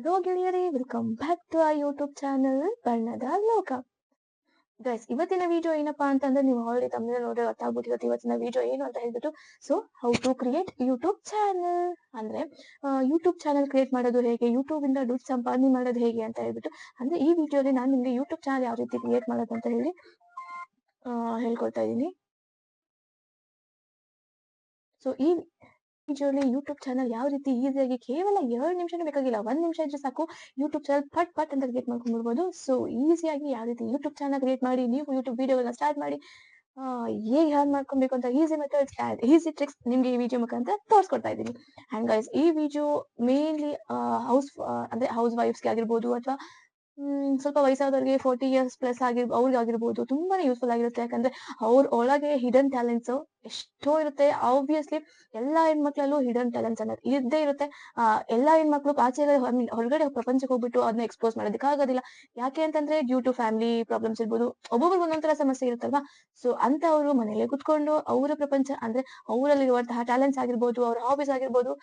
Hello ಗೆಳೆಯರೇ, welcome back to ಆ YouTube channel ಬಣ್ಣದ ಲೋಕ. ಗೈಸ್, ಇವತ್ತಿನ ವಿಡಿಯೋ ಏನಪ್ಪಾ ಅಂತಂದ್ರೆ ನೀವು ಆಲ್ರೆಡಿ ತಮ್ಮಲ್ಲಿ ನೋಡಿ ಗೊತ್ತಾಗ್ಬಿಟ್ಟಿರುತ್ತೆ ಇವತ್ತಿನ ವಿಡಿಯೋ ಏನು ಅಂತ ಹೇಳ್ಬಿಟ್ಟು. So how to create YouTube channel ಅಂದ್ರೆ ಯೂಟ್ಯೂಬ್ ಚಾನಲ್ ಕ್ರಿಯೇಟ್ ಮಾಡೋದು ಹೇಗೆ, ಯೂಟ್ಯೂಬ್ ಇಂದ ದುಡ್ಡು ಸಂಪಾದನೆ ಮಾಡೋದು ಹೇಗೆ ಅಂತ ಹೇಳ್ಬಿಟ್ಟು. ಅಂದ್ರೆ ಈ ವಿಡಿಯೋಲಿ ನಾನು ನಿಮ್ಗೆ ಯೂಟ್ಯೂಬ್ ಚಾನಲ್ ಯಾವ ರೀತಿ ಕ್ರಿಯೇಟ್ ಮಾಡೋದು ಅಂತ ಹೇಳಿ ಹೇಳ್ಕೊಳ್ತಾ ಇದ್ದೀನಿ. ಸೊ ಈ ವಿಡಿಯೋಲಿ ಯೂಟ್ಯೂಬ್ ಚಾನಲ್ ಯಾವ ರೀತಿ ಈಸಿಯಾಗಿ ಕೇವಲ 2 ನಿಮಿಷನೂ ಬೇಕಾಗಿಲ್ಲ, 1 ನಿಮಿಷ ಇದ್ರೆ ಸಾಕು ಯೂಟ್ಯೂಬ್ ಚಾನಲ್ ಪಟ್ ಪಟ್ ಅಂತ ಕ್ರಿಯೇಟ್ ಮಾಡ್ಕೊಂಡ್ಬಿಡ್ಬೋದು. ಸೊ ಈಸಿಯಾಗಿ ಯಾವ ರೀತಿ ಯೂಟ್ಯೂಬ್ ಚಾನಲ್ ಕ್ರಿಯೇಟ್ ಮಾಡಿ ನೀವು ಯೂಟ್ಯೂಬ್ ವಿಡಿಯೋಗಳನ್ನ ಸ್ಟಾರ್ಟ್ ಮಾಡಿ ಹೇಗೆ ಹರ್ನ್ ಮಾಡ್ಕೊಬೇಕು ಅಂತ easy methods and easy tricks ನಿಮ್ಗೆ ಈ ವಿಡಿಯೋ ಮುಖಾಂತರ ತೋರಿಸ್ಕೊಡ್ತಾ ಇದ್ದೀನಿ. ಆ್ಯಂಡ್ ಗೈಸ್, ಈ ವಿಡಿಯೋ ಮೇನ್ಲಿ ಅಂದ್ರೆ ಹೌಸ್ ವೈಫ್ಸ್ಗೆ ಆಗಿರ್ಬೋದು ಅಥವಾ ಸ್ವಲ್ಪ ವಯಸ್ಸಾದವ್ರಿಗೆ 40 ಇಯರ್ಸ್ ಪ್ಲಸ್ ಅವ್ರಿಗಾಗಿರ್ಬೋದು ತುಂಬಾನೇ ಯೂಸ್ಫುಲ್ ಆಗಿರುತ್ತೆ. ಯಾಕಂದ್ರೆ ಅವ್ರ ಒಳಗೆ ಹಿಡನ್ ಟ್ಯಾಲೆಂಟ್ಸ್ ಎಷ್ಟೋ ಇರುತ್ತೆ. ಆಬ್ವಿಯಸ್ಲಿ ಎಲ್ಲಾ ಹೆಣ್ಮಕ್ಳಲ್ಲೂ ಹಿಡನ್ ಟ್ಯಾಲೆಂಟ್ಸ್ ಅನ್ನೋದು ಇದ್ದೇ ಇರುತ್ತೆ. ಎಲ್ಲಾ ಹೆಣ್ಮಕ್ಳು ಆಚೆ ಹೊರಗಡೆ ಪ್ರಪಂಚಕ್ಕೆ ಹೋಗ್ಬಿಟ್ಟು ಅದನ್ನ ಎಕ್ಸ್ಪೋಸ್ ಮಾಡೋದಕ್ಕೆ ಆಗೋದಿಲ್ಲ. ಯಾಕೆ ಅಂತಂದ್ರೆ ಡ್ಯೂ ಟು ಫ್ಯಾಮಿಲಿ ಪ್ರಾಬ್ಲಮ್ಸ್ ಇರ್ಬೋದು, ಒಬ್ಬೊಬ್ರಿಗೆ ಒಂದೊಂದರ ಸಮಸ್ಯೆ ಇರುತ್ತಲ್ವಾ. ಸೊ ಅಂತವ್ರು ಮನೇಲೆ ಕುತ್ಕೊಂಡು ಅವರ ಪ್ರಪಂಚ ಅಂದ್ರೆ ಅವರಲ್ಲಿರುವಂತಹ ಟ್ಯಾಲೆಂಟ್ಸ್ ಆಗಿರ್ಬೋದು, ಅವ್ರ ಹಾಬೀಸ್ ಆಗಿರ್ಬೋದು,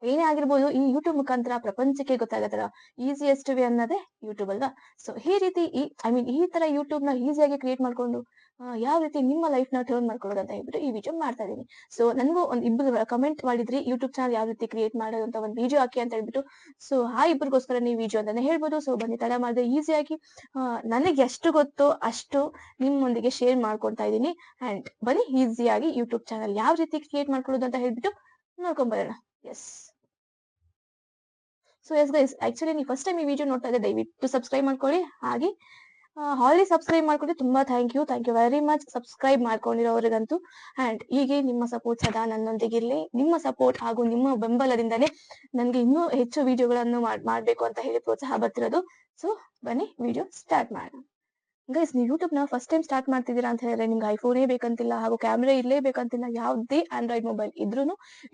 ಏನೇ ಆಗಿರ್ಬೋದು, ಈ ಯೂಟ್ಯೂಬ್ ಮುಖಾಂತರ ಪ್ರಪಂಚಕ್ಕೆ ಗೊತ್ತಾಗತ್ತಲ್ಲ. ಈಸಿಯೆಸ್ಟ್ ವೇ ಅನ್ನೋದೇ ಯೂಟ್ಯೂಬ್ ಅಲ್ವಾ. ಸೊ ಈ ರೀತಿ ಈ ತರ ಯೂಟ್ಯೂಬ್ ನ ಈಸಿಯಾಗಿ ಕ್ರಿಯೇಟ್ ಮಾಡ್ಕೊಂಡು ಯಾವ ರೀತಿ ನಿಮ್ಮ ಲೈಫ್ ನ ಟರ್ನ್ ಮಾಡ್ಕೊಳ್ಳೋದು ಅಂತ ಹೇಳ್ಬಿಟ್ಟು ಈ ವಿಡಿಯೋ ಮಾಡ್ತಾ ಇದೀನಿ. ಸೊ ನನಗೂ ಇಬ್ರು ಕಮೆಂಟ್ ಮಾಡಿದ್ರಿ ಯೂಟ್ಯೂಬ್ ಚಾನಲ್ ಯಾವ ರೀತಿ ಕ್ರಿಯೇಟ್ ಮಾಡೋದು ಅಂತ ಒಂದು ವಿಡಿಯೋ ಹಾಕಿ ಅಂತ ಹೇಳ್ಬಿಟ್ಟು. ಸೊ ಆ ಇಬ್ಬರಿಗೋಸ್ಕರ ನೀವು ವಿಡಿಯೋ ಅಂತಾನೆ ಹೇಳ್ಬೋದು. ಸೊ ಬನ್ನಿ ತಡ ಮಾಡದೆ ಈಸಿಯಾಗಿ ನನಗೆ ಎಷ್ಟು ಗೊತ್ತೋ ಅಷ್ಟು ನಿಮ್ಮೊಂದಿಗೆ ಶೇರ್ ಮಾಡ್ಕೊಳ್ತಾ ಇದ್ದೀನಿ. ಅಂಡ್ ಬನ್ನಿ ಈಸಿಯಾಗಿ ಯೂಟ್ಯೂಬ್ ಚಾನಲ್ ಯಾವ ರೀತಿ ಕ್ರಿಯೇಟ್ ಮಾಡ್ಕೊಳ್ಳೋದು ಅಂತ ಹೇಳ್ಬಿಟ್ಟು ನೋಡ್ಕೊಂಡ್ ಬರೋಣ. Yes. So yes guys, actually ನೀವು ಫಸ್ಟ್ ಟೈಮ್ ಈ ವಿಡಿಯೋ ನೋಡ್ತಾ ಇದ್ದೆ ದಯವಿಟ್ಟು ಸಬ್ಸ್ಕ್ರೈಬ್ ಮಾಡ್ಕೊಳ್ಳಿ. ಹಾಗೆ ಆಲ್ರೆಡಿ ಸಬ್ಸ್ಕ್ರೈಬ್ ಮಾಡ್ಕೊಂಡು ತುಂಬಾ thank you very much subscribe ಮಾಡ್ಕೊಂಡಿರೋರಿಗಂತೂ. ಅಂಡ್ ಹೀಗೆ ನಿಮ್ಮ ಸಪೋರ್ಟ್ ಸದಾ ನನ್ನೊಂದಿಗಿರ್ಲಿ. ನಿಮ್ಮ ಸಪೋರ್ಟ್ ಹಾಗೂ ನಿಮ್ಮ ಬೆಂಬಲದಿಂದಲೇ ನನ್ಗೆ ಇನ್ನೂ ಹೆಚ್ಚು ವಿಡಿಯೋಗಳನ್ನು ಮಾಡ್ಬೇಕು ಅಂತ ಹೇಳಿ ಪ್ರೋತ್ಸಾಹ ಬರ್ತಿರೋದು. ಸೊ ಬನ್ನಿ ವಿಡಿಯೋ ಸ್ಟಾರ್ಟ್ ಮಾಡೋಣ. ಗೈಸ್, ನೀವು ಯೂಟ್ಯೂಬ್ ನ ಫಸ್ಟ್ ಟೈಮ್ ಸ್ಟಾರ್ಟ್ ಮಾಡ್ತಿದ್ದೀರಾ ಅಂತ ಹೇಳಿದ್ರೆ ನಿಮ್ಗೆ ಐಫೋನೇ ಬೇಕಂತಿಲ್ಲ, ಹಾಗೂ ಕ್ಯಾಮ್ರಾ ಇರ್ಲೇಬೇಕಂತಿಲ್ಲ. ಯಾವುದೇ ಆಂಡ್ರಾಯ್ಡ್ ಮೊಬೈಲ್ ಇದ್ರೂ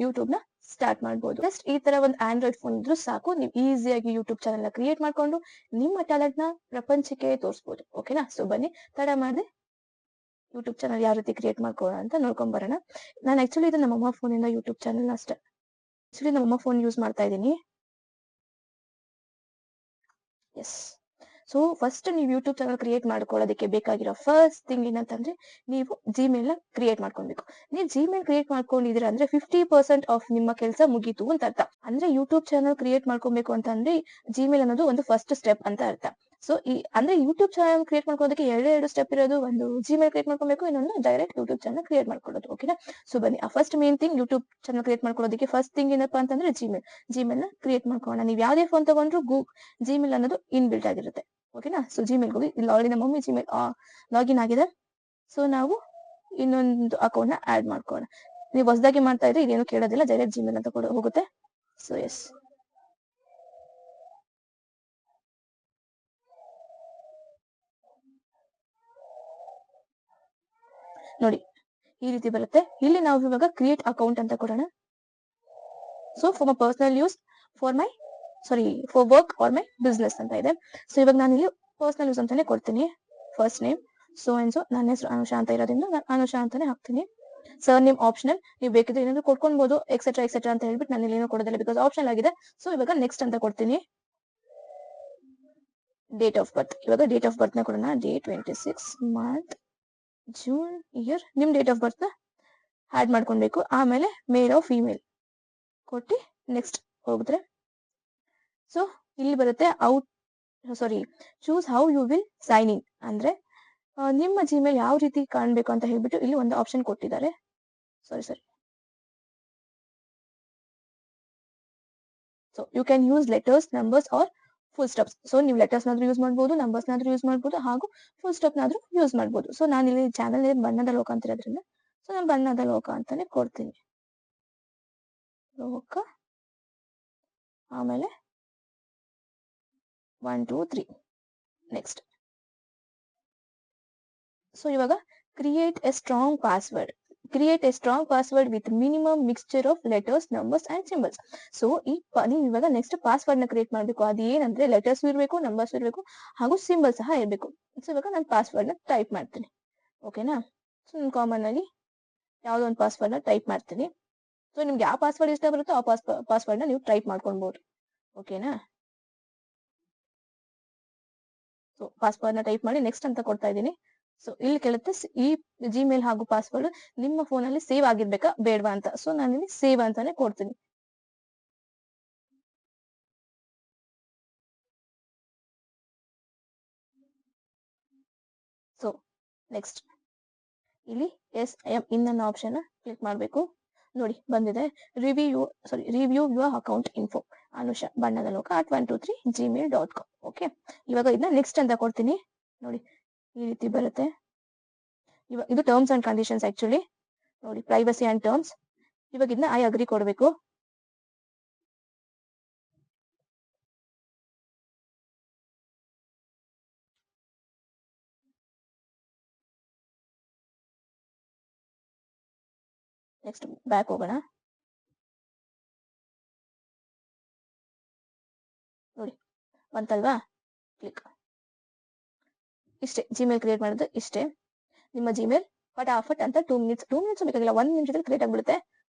ಯೂಟ್ಯೂಬ್ ನ ಸ್ಟಾರ್ಟ್ ಮಾಡ್ಬೋದು. ಜಸ್ಟ್ ಈ ತರ ಒಂದು ಆಂಡ್ರಾಯ್ಡ್ ಫೋನ್ ಇದ್ರೂ ಸಾಕು, ನೀವು ಈಸಿಯಾಗಿ ಯೂಟ್ಯೂಬ್ ಚಾನಲ್ ನ ಕ್ರಿಯೇಟ್ ಮಾಡ್ಕೊಂಡು ನಿಮ್ಮ ಟ್ಯಾಲೆಂಟ್ ನ ಪ್ರಪಂಚಕ್ಕೆ ತೋರಿಸಬಹುದು. ಓಕೆನಾ? ಸೊ ಬನ್ನಿ ತಡ ಮಾಡದೆ ಯೂಟ್ಯೂಬ್ ಚಾನಲ್ ಯಾವ ರೀತಿ ಕ್ರಿಯೇಟ್ ಮಾಡ್ಕೊಳ್ಳೋಣ ಅಂತ ನೋಡ್ಕೊಂಡ್ ಬರೋಣ. ನಾನು ಆಕ್ಚುಲಿ ಇದು ನಮ್ಮಮ್ಮ ಫೋನ್ ಇಂದ ಯೂಟ್ಯೂಬ್ ಚಾನಲ್ ಅಷ್ಟೇ. ಆಕ್ಚುಲಿ ನಮ್ಮಮ್ಮ ಫೋನ್ ಯೂಸ್ ಮಾಡ್ತಾ ಇದ್ದೀನಿ. ಎಸ್. ಸೊ ಫಸ್ಟ್ ನೀವು ಯೂಟ್ಯೂಬ್ ಚಾನಲ್ ಕ್ರಿಯೇಟ್ ಮಾಡ್ಕೊಳ್ಳೋದಕ್ಕೆ ಬೇಕಾಗಿರೋ ಫಸ್ಟ್ ಥಿಂಗ್ ಏನಂತಂದ್ರೆ ನೀವು ಜಿಮೇಲ್ ನ ಕ್ರಿಯೇಟ್ ಮಾಡ್ಕೊಬೇಕು. ನೀವು ಜಿಮೇಲ್ ಕ್ರಿಯೇಟ್ ಮಾಡ್ಕೊಂಡಿದ್ದೀರಾ ಅಂದ್ರೆ 50% ಆಫ್ ನಿಮ್ಮ ಕೆಲಸ ಮುಗೀತು ಅಂತ ಅರ್ಥ. ಅಂದ್ರೆ ಯೂಟ್ಯೂಬ್ ಚಾನಲ್ ಕ್ರಿಯೇಟ್ ಮಾಡ್ಕೊಬೇಕು ಅಂತಂದ್ರೆ ಜಿಮೇಲ್ ಅನ್ನೋದು ಒಂದು ಫಸ್ಟ್ ಸ್ಟೆಪ್ ಅಂತ ಅರ್ಥ. ಸೊ ಅಂದ್ರೆ ಯೂಟ್ಯೂಬ್ ಚಾನಲ್ ಕ್ರಿಯೇಟ್ ಮಾಡ್ಕೊಳ್ಳೋದಕ್ಕೆ ಎರಡು ಸ್ಟೆಪ್ ಇರೋದು. ಒಂದು ಜಿಮೇಲ್ ಕ್ರಿಯೇಟ್ ಮಾಡ್ಕೊಬೇಕು, ಇನ್ನೊಂದು ಡೈರೆಕ್ಟ್ ಯೂಟ್ಯೂಬ್ ಚಾನಲ್ ಕ್ರಿಯೇಟ್ ಮಾಡ್ಕೊಳ್ಳೋದು. ಓಕೆನಾ? ಸೊ ಬನ್ನಿ ಆ first main thing YouTube channel create ಮಾಡ್ಕೊಳ್ಳೋದಕ್ಕೆ ಫಸ್ಟ್ ಥಿಂಗ್ ಏನಪ್ಪಾ ಅಂತಂದ್ರೆ ಜಿಮೇಲ್ ನ ಕ್ರಿಯೇಟ್ ಮಾಡ್ಕೊಳ್ಳೋಣ. ನೀವು ಯಾವುದೇ ಫೋನ್ ತಗೊಂಡ್ರು ಜಿಮೇಲ್ ಅನ್ನೋದು ಇನ್ ಬಿಲ್ಟ್ ಆಗಿರುತ್ತೆ. ಓಕೆನಾ? ಸೊ ಜಿಮೇಲ್ ಹೋಗಿ, ಇಲ್ಲಿ ಆಲ್ರೆಡಿ ನಮ್ಮ ಮಮ್ಮಿ ಜಿಮೇಲ್ ಲಾಗಿನ್ ಆಗಿದೆ. ಸೊ ನಾವು ಇನ್ನೊಂದು ಅಕೌಂಟ್ ನ ಆಡ್ ಮಾಡ್ಕೊಳ್ಳೋಣ. ನೀವು ಹೊಸದಾಗಿ ಮಾಡ್ತಾ ಇದ್ರೆ ಇದೇನು ಕೇಳೋದಿಲ್ಲ, ಡೈರೆಕ್ಟ್ ಜಿಮೇಲ್ ಅಂತ ಕೂಡ ಹೋಗುತ್ತೆ. ಸೊ ಎಸ್, ನೋಡಿ ಈ ರೀತಿ ಬರುತ್ತೆ. ಇಲ್ಲಿ ನಾವು ಇವಾಗ ಕ್ರಿಯೇಟ್ ಅಕೌಂಟ್ ಅಂತ ಕೊಡೋಣ. So for my personal use, for work R my business ಅಂತ ಇದೆ. ಸೊ ಇವಾಗ ನಾನು ಇಲ್ಲಿ ಪರ್ಸನಲ್ ಯೂಸ್ ಅಂತಾನೆ ಕೊಡ್ತೀನಿ. ಫಸ್ಟ್ ನೇಮ್ ಸೊ ನನ್ನ ಹೆಸರು ಅನುಷಾ ಅಂತ ಇರೋದ್ರಿಂದ ನಾನು ಅನುಷಾ ಅಂತಾನೆ ಹಾಕ್ತೀನಿ. ಸರ್ ನೇಮ್ ಆಪ್ಷನಲ್, ನೀವು ಬೇಕಿದ್ರೆ ಏನಾದ್ರು ಕೊಡ್ಕೊಬಹುದು, ಎಕ್ಸೆಟ್ರಾ ಅಂತ ಹೇಳ್ಬಿಟ್ಟು ನಾನು ಏನು ಕೊಡೋದಿಲ್ಲ ಬಿಕಾಸ್ ಆಪ್ಷನಲ್ ಆಗಿದೆ. ಸೊ ಇವಾಗ ನೆಕ್ಸ್ಟ್ ಅಂತ ಕೊಡ್ತೀನಿ. ಡೇಟ್ ಆಫ್ ಬರ್ತ್, ಇವಾಗ ಡೇಟ್ ಆಫ್ ಬರ್ತ್ ನ ಕೊಡೋಣ. Day 26 month June year. ನಿಮ್ ಡೇಟ್ ಆಫ್ ಬರ್ತ್ ನ ಆಡ್ ಮಾಡ್ಕೊಳ್ಬೇಕು. ಆಮೇಲೆ ಮೇಲ್ ಆರ್ ಫಿಮೇಲ್ ಕೊಟ್ಟು ನೆಕ್ಸ್ಟ್ ಹೋಗಿದ್ರೆ ಸೊ ಇಲ್ಲಿ ಬರುತ್ತೆ choose how you will sign in. ಅಂದ್ರೆ ನಿಮ್ಮ ಜಿಮೇಲ್ ಯಾವ ರೀತಿ ಕಾಣ್ಬೇಕು ಅಂತ ಹೇಳ್ಬಿಟ್ಟು ಇಲ್ಲಿ ಒಂದು ಆಪ್ಷನ್ ಕೊಟ್ಟಿದ್ದಾರೆ. So you can use letters, numbers or full stops. So ನೀವು ಲೆಟರ್ಸ್ ನಾದ್ರೂ ಯೂಸ್ ಮಾಡ್ಬೋದು, ನಂಬರ್ಸ್ ನಾದ್ರೂ ಯೂಸ್ ಮಾಡ್ಬೋದು, ಹಾಗೂ ಫುಲ್ ಸ್ಟಾಪ್ ನಾದ್ರೂ ಯೂಸ್ ಮಾಡ್ಬೋದು. ಸೊ ನಾನು ಇಲ್ಲಿ ಚಾನಲ್ ಬಣ್ಣದ ಲೋಕ ಅಂತ ಇರೋದ್ರಿಂದ ಸೊ ನಾನು ಬಣ್ಣದ ಲೋಕ ಅಂತಾನೆ ಕೊಡ್ತೀನಿ. ಲೋಕ ಆಮೇಲೆ 1 2 3 ನೆಕ್ಸ್ಟ್. ಸೊ ಇವಾಗ create A strong password with minimum mixture of letters, numbers and symbols. So ನೀವು ಇವಾಗ ನೆಕ್ಸ್ಟ್ ಪಾಸ್ವರ್ಡ್ ನ ಕ್ರಿಯೇಟ್ ಮಾಡಬೇಕು. ಅದು ಏನಂದ್ರೆ ಲೆಟರ್ಸ್ ಇರಬೇಕು, ನಂಬರ್ಸ್ ಇರಬೇಕು, ಹಾಗೂ ಸಿಂಬಲ್ ಸಹ ಇರಬೇಕು. ಸೊ ಇವಾಗ ನಾನು ಪಾಸ್ವರ್ಡ್ ನ ಟೈಪ್ ಮಾಡ್ತೀನಿ. ಓಕೆನಾ? ಸೊ ನಾನು ಕಾಮನ್ ಆಗಿ ಯಾವುದೋ ಒಂದು ಪಾಸ್ವರ್ಡ್ ನ ಟೈಪ್ ಮಾಡ್ತೀನಿ. ಸೊ ನಿಮ್ಗೆ ಯಾವ ಪಾಸ್ವರ್ಡ್ ಇಷ್ಟ ಬರುತ್ತೋ ಆ ಪಾಸ್ವರ್ಡ್ ನ ನೀವು ಟೈಪ್ ಮಾಡ್ಕೊಬಹುದು. ಓಕೆನಾ? ಸೊ ಪಾಸ್ವರ್ಡ್ನ ಟೈಪ್ ಮಾಡಿ ನೆಕ್ಸ್ಟ್ ಅಂತ ಕೊಡ್ತಾ ಇದ್ದೀನಿ. ಸೊ ಇಲ್ಲಿ ಕೇಳುತ್ತೆ ಈ ಜಿಮೇಲ್ ಹಾಗೂ ಪಾಸ್ವರ್ಡ್ ನಿಮ್ಮ ಫೋನಲ್ಲಿ ಸೇವ್ ಆಗಿರ್ಬೇಕಾ ಬೇಡವಾ ಅಂತ. ಸೊ ನಾನು ಇಲ್ಲಿ ಸೇವ್ ಅಂತಾನೆ ಕೊಡ್ತೀನಿ. ಸೊ ನೆಕ್ಸ್ಟ್ ಇಲ್ಲಿ ಎಸ್ ಐ ಎಮ್ ಇನ್ ಅನ್ನೋ ಆಪ್ಷನ್ ಕ್ಲಿಕ್ ಮಾಡಬೇಕು. ನೋಡಿ ಬಂದಿದೆ, review your account info Anusha ಬಣ್ಣದ ಲೋಕ @123gmail.com. ಓಕೆ, ಇವಾಗ ಇದನ್ನ ನೆಕ್ಸ್ಟ್ ಅಂತ ಕೊಡ್ತೀನಿ. ನೋಡಿ ಈ ರೀತಿ ಬರುತ್ತೆ. ಇವಾಗ ಇದು ಟರ್ಮ್ಸ್ ಅಂಡ್ ಕಂಡೀಷನ್ಸ್ ಆಕ್ಚುಲಿ. ನೋಡಿ ಪ್ರೈವಸಿ ಅಂಡ್ ಟರ್ಮ್ಸ್. ಇವಾಗ ಇದನ್ನ ಐ ಅಗ್ರಿ ಕೊಡಬೇಕು. ನೆಕ್ಸ್ಟ್ ಬ್ಯಾಕ್ ಹೋಗೋಣ. ನೋಡಿ ಬಂತಲ್ವಾ, ಕ್ಲಿಕ್. ಇಷ್ಟೇ ಜಿಮೇಲ್ ಕ್ರಿಯೇಟ್ ಮಾಡೋದು ಇಷ್ಟೇ. ನಿಮ್ಮ ಜಿಮೇಲ್ ಫಟಾಫಟ್ ಅಂತ 2 ಮಿನಿಟ್ಸ್ ಬೇಕಾಗಿಲ್ಲ, 1 ನಿಮಿಷದಲ್ಲಿ ಕ್ರಿಯೇಟ್ ಆಗ್ಬಿಡುತ್ತೆ.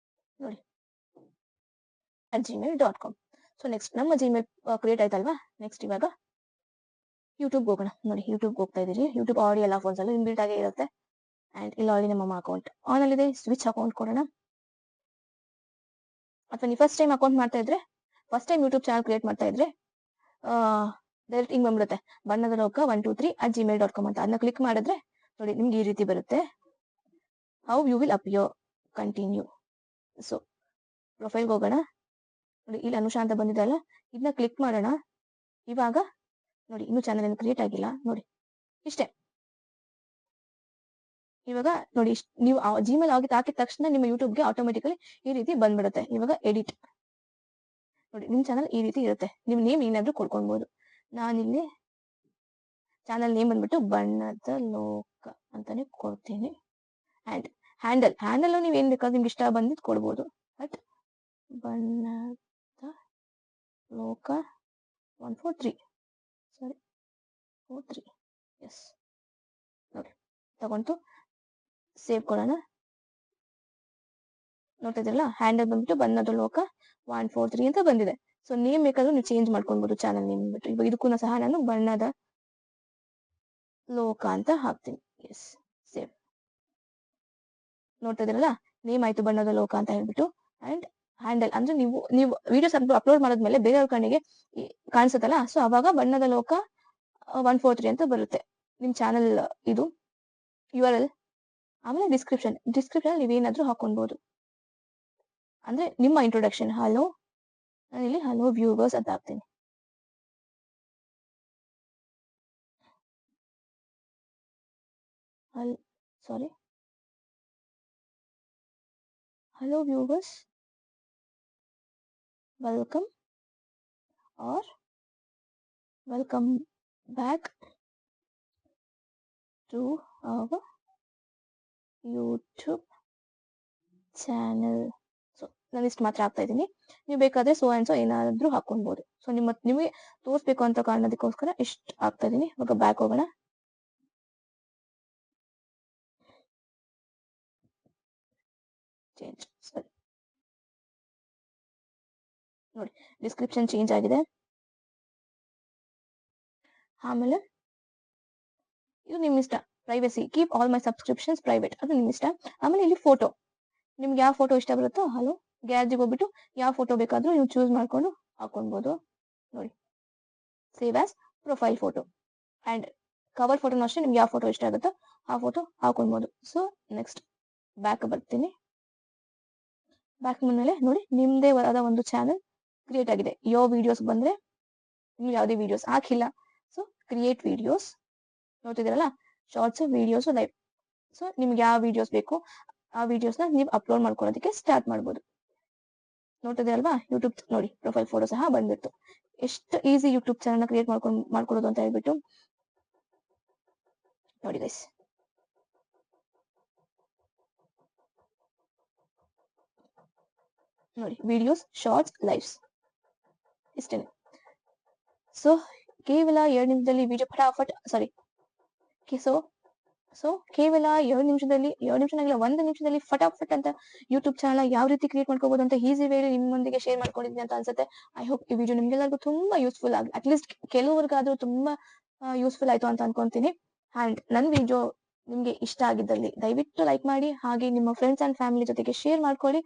ನೋಡಿ @gmail.com. ಸೊ ನೆಕ್ಸ್ಟ್ ನಮ್ಮ ಜಿಮೇಲ್ ಕ್ರಿಯೇಟ್ ಆಯ್ತಲ್ವಾ. ನೆಕ್ಸ್ಟ್ ಇವಾಗ ಯೂಟ್ಯೂಬ್ ಹೋಗೋಣ. ನೋಡಿ ಯೂಟ್ಯೂಬ್ ಹೋಗ್ತಾ ಇದೀರಿ. ಯೂಟ್ಯೂಬ್ ಆಡಿಯೋ ಎಲ್ಲ ಫೋನ್ಸ್ ಅಲ್ಲಿ ಇನ್ಬಿಲ್ಟ್ ಆಗೇ ಇರುತ್ತೆ. ಅಂಡ್ ಇಲ್ಲಿ ಆಲ್ರೆಡಿ ನಮ್ಮ ಅಕೌಂಟ್ ಆನ್ ಅಲ್ಲಿದೆ. ಸ್ವಿಚ್ ಅಕೌಂಟ್ ಕೊಡೋಣ. ಅಥವಾ ನೀವು ಫಸ್ಟ್ ಟೈಮ್ ಅಕೌಂಟ್ ಮಾಡ್ತಾ ಇದ್ರೆ, first time YouTube channel create ಮಾಡ್ತಾ ಇದ್ರೆ ಡೈರೆಕ್ಟ್ ಹಿಂಗ್ ಬಂದ್ಬಿಡುತ್ತೆ, ಬಣ್ಣದ ಲೋಕ 123@gmail.com ಅಂತ. ಅದನ್ನ ಕ್ಲಿಕ್ ಮಾಡಿದ್ರೆ ನೋಡಿ ನಿಮ್ಗೆ ಈ ರೀತಿ ಬರುತ್ತೆ. How you will appear, continue. So ಪ್ರೊಫೈಲ್ಗೆ ಹೋಗೋಣ. ನೋಡಿ ಇಲ್ಲಿ ಅನುಷಾ ಅಂತ ಬಂದಿದೆ ಅಲ್ಲ, ಇದನ್ನ ಕ್ಲಿಕ್ ಮಾಡೋಣ. ಇವಾಗ ನೋಡಿ ಇನ್ನು ಚಾನಲ್ ಏನು ಕ್ರಿಯೇಟ್ ಆಗಿಲ್ಲ. ನೋಡಿ ಇಷ್ಟೇ. ಇವಾಗ ನೋಡಿ ನೀವು ಜಿಮೇಲ್ ಹಾಕಿದ ತಕ್ಷಣ ನಿಮ್ಮ ಯೂಟ್ಯೂಬ್ಗೆ ಆಟೋಮೆಟಿಕಲಿ ಈ ರೀತಿ ಬಂದ್ಬಿಡುತ್ತೆ. ಇವಾಗ ಎಡಿಟ್ ನೋಡಿ, ನಿಮ್ ಚಾನಲ್ ಈ ರೀತಿ ಇರುತ್ತೆ. ನಿಮ್ ನೇಮ್ ಏನಾದ್ರೂ ಕೊಡ್ಕೊಬಹುದು. ನಾನಿಲ್ಲಿ ಚಾನಲ್ ನೇಮ್ ಬಂದ್ಬಿಟ್ಟು ಬಣ್ಣದ ಲೋಕ ಅಂತಾನೆ ಕೊಡ್ತೀನಿ. ಅಂಡ್ ಹ್ಯಾಂಡಲ್ ನೀವ್ ಏನ್ ಬೇಕಾದ್ರೂ ನಿಮ್ಗೆ ಇಷ್ಟ ಬಂದಿದ್ ಕೊಡ್ಬೋದು. ಬಟ್ ಬಣ್ಣದ ಲೋಕ 143 ಸಾರಿ 43 ಎಸ್. ನೋಡಿ ತಗೊಂಡು ಸೇವ್ ಕೊಡೋಣ. ನೋಡ್ತಾ ಇದ್ರಲ್ಲ, ಹ್ಯಾಂಡಲ್ ಬಂದ್ಬಿಟ್ಟು ಬಣ್ಣದ ಲೋಕ 143 ಅಂತ ಬಂದಿದೆ. ಸೊ ನೇಮ್ ಬೇಕಾದ್ರೂ ನೀವು ಚೇಂಜ್ ಮಾಡ್ಕೊಬಹುದು ಚಾನಲ್ ನೇಮ್ ಬಿಟ್ಟು. ಇವಾಗ ಇದಕ್ಕೂ ಸಹ ನಾನು ಬಣ್ಣದ ಲೋಕ ಅಂತ ಹಾಕ್ತೀನಿ. Yes, save. ನೋಡ್ತಾ ಇದ್ರಲ್ಲ, ನೇಮ್ ಆಯ್ತು ಬಣ್ಣದ ಲೋಕ ಅಂತ ಹೇಳ್ಬಿಟ್ಟು. ಅಂಡ್ ಹ್ಯಾಂಡಲ್ ಅಂದ್ರೆ ನೀವು ವಿಡಿಯೋಸ್ ಅಪ್ಲೋಡ್ ಮಾಡಿದ್ಮೇಲೆ ಬೇರೆಯವ್ರ ಕಣ್ಣಿಗೆ ಕಾಣಿಸುತ್ತಲ್ಲ, ಸೊ ಅವಾಗ ಬಣ್ಣದ ಲೋಕ 143 ಅಂತ ಬರುತ್ತೆ ನಿಮ್ ಚಾನಲ್ ಇದು URL. ಆಮೇಲೆ ಡಿಸ್ಕ್ರಿಪ್ಷನ್ ನೀವೇನಾದ್ರೂ ಹಾಕೊಬಹುದು. ಅಂದ್ರೆ ನಿಮ್ಮ ಇಂಟ್ರೊಡಕ್ಷನ್, ಹಲೋ, ನಾನು ಇಲ್ಲಿ ಹಲೋ ವ್ಯೂವರ್ಸ್ ಅಂತ ಹಾಕ್ತೀನಿ. Hello viewers, welcome or welcome back to our YouTube channel. So ನಾನು ಇಷ್ಟು ಮಾತ್ರ ಹಾಕ್ತಾ ಇದ್ದೀನಿ. ನೀವು ಬೇಕಾದ್ರೆ ಸೋ ಅಂಡ್ ಸೋ ಏನಾದ್ರೂ ಹಾಕೊಬಹುದು. ಸೊ ನಿಮಗೆ ತೋರಿಸ್ಬೇಕು ಅಂತ ಕಾರಣದಕ್ಕೋಸ್ಕರ ಇಷ್ಟು ಹಾಕ್ತಾ ಇದ್ದೀನಿ. ಇವಾಗ ಬ್ಯಾಕ್ ಹೋಗೋಣ. ಚೇಂಜ್, ಸರಿ. ನೋಡಿ ಡಿಸ್ಕ್ರಿಪ್ಷನ್ ಚೇಂಜ್ ಆಗಿದೆ. ಆಮೇಲೆ ಇದು ನಿಮ್ ಇಷ್ಟ. Privacy, keep all my subscriptions private, ಅದು ನಿಮ್ ಇಷ್ಟ. ಆಮೇಲೆ ಇಲ್ಲಿ ಫೋಟೋ, ನಿಮ್ಗೆ ಯಾವ ಫೋಟೋ ಇಷ್ಟ ಬರುತ್ತೋ, ಹಲೋ ಗ್ಯಾಲರಿಗೆ ಹೋಗ್ಬಿಟ್ಟು ಯಾವ ಫೋಟೋ ಬೇಕಾದ್ರೂ ನೀವು ಚೂಸ್ ಮಾಡ್ಕೊಂಡು ಹಾಕೊಬಹುದು. ನೋಡಿ save as profile photo and cover ಫೋಟೋನು ಅಷ್ಟೇ. ನಿಮ್ಗೆ ಯಾವ ಫೋಟೋ ಇಷ್ಟ ಆಗುತ್ತೋ ಆ ಫೋಟೋ ಹಾಕೊಬಹುದು. ಸೊ ನೆಕ್ಸ್ಟ್ ಬ್ಯಾಕ್ ಬರ್ತೀನಿ. ಬ್ಯಾಕ್ ಬಂದ್ಮೇಲೆ ನೋಡಿ ನಿಮ್ದೇ ಆದ ಒಂದು ಚಾನಲ್ ಕ್ರಿಯೇಟ್ ಆಗಿದೆ. ಯಾವ ವಿಡಿಯೋಸ್ ಬಂದ್ರೆ ನೀವು ಯಾವುದೇ ವಿಡಿಯೋಸ್ ಹಾಕಿಲ್ಲ, ಸೊ ಕ್ರಿಯೇಟ್ ವಿಡಿಯೋಸ್ ನೋಡ್ತಿದ್ದೀರಲ್ಲ, ಶಾರ್ಟ್ಸ್, ವಿಡಿಯೋಸ್, ಲೈವ್. ಸೊ ನಿಮ್ಗೆ ಯಾವ ವಿಡಿಯೋಸ್ ಬೇಕು ಆ ವಿಡಿಯೋಸ್ನ ನೀವು ಅಪ್ಲೋಡ್ ಮಾಡ್ಕೊಳ್ಳೋದಕ್ಕೆ ಸ್ಟಾರ್ಟ್ ಮಾಡ್ಬೋದು. ನೋಡ್ತಿದೆ ಅಲ್ವಾ, ಯೂಟ್ಯೂಬ್ ನೋಡಿ ಪ್ರೊಫೈಲ್ ಫೋಟೋ ಸಹ ಬಂದ್ಬಿಟ್ಟು. ಎಷ್ಟು ಈಸಿ ಯೂಟ್ಯೂಬ್ ಚಾನಲ್ ಕ್ರಿಯೇಟ್ ಮಾಡ್ಕೊಳ್ಳೋದು ಅಂತ ಹೇಳ್ಬಿಟ್ಟು ನೋಡಿ ಗೈಸ್. ನೋಡಿ ವಿಡಿಯೋಸ್, ಶಾರ್ಟ್ಸ್, ಲೈವ್ಸ್ ಇಷ್ಟೇನೆ. ಸೊ ಕೇವಲ 2 ನಿಮಿಷದಲ್ಲಿ ವಿಡಿಯೋ ಫಟಾಫಟ್. ಸೊ ಸೊ ಕೇವಲ 2 ನಿಮಿಷನಾಗಿಲ್ಲ 1 ನಿಮಿಷದಲ್ಲಿ ಫಟಾಫಟ್ ಅಂತ ಯೂಟ್ಯೂಬ್ ಚಾನಲ್ ಯಾವ ರೀತಿ ಕ್ರಿಯೇಟ್ ಮಾಡ್ಕೋಬಹುದು ಅಂತ ಈಸಿ ವೇಲಿ ನಿಮ್ಮೊಂದಿಗೆ ಶೇರ್ ಮಾಡ್ಕೊಂಡಿದ್ದೀನಿ ಅಂತ ಅನ್ಸುತ್ತೆ. ಐ ಹೋಪ್ ಈ ವಿಡಿಯೋ ನಿಮ್ಗೆಲ್ಲರಿಗೂ ತುಂಬಾ ಯೂಸ್ಫುಲ್ ಆಗಿ ಅಟ್ಲೀಸ್ಟ್ ಕೆಲವರಿಗಾದ್ರೂ ತುಂಬಾ ಯೂಸ್ಫುಲ್ ಆಯ್ತು ಅಂತ ಅನ್ಕೊಂತೀನಿ. ಅಂಡ್ ನನ್ನ ವಿಡಿಯೋ ನಿಮ್ಗೆ ಇಷ್ಟ ಆಗಿದ್ದಲ್ಲಿ ದಯವಿಟ್ಟು ಲೈಕ್ ಮಾಡಿ, ಹಾಗೆ ನಿಮ್ಮ ಫ್ರೆಂಡ್ಸ್ ಅಂಡ್ ಫ್ಯಾಮಿಲಿ ಜೊತೆಗೆ ಶೇರ್ ಮಾಡ್ಕೊಳ್ಳಿ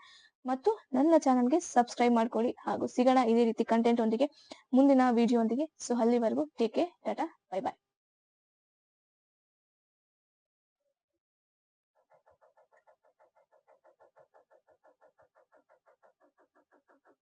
ಮತ್ತು ನನ್ನ ಚಾನಲ್ಗೆ ಸಬ್ಸ್ಕ್ರೈಬ್ ಮಾಡ್ಕೊಳ್ಳಿ. ಹಾಗೂ ಸಿಗೋಣ ಇದೇ ರೀತಿ ಕಂಟೆಂಟ್ ಒಂದಿಗೆ ಮುಂದಿನ ವಿಡಿಯೋ ಒಂದಿಗೆ. ಸೊ ಅಲ್ಲಿವರೆಗೂ take care, Tata, bye bye.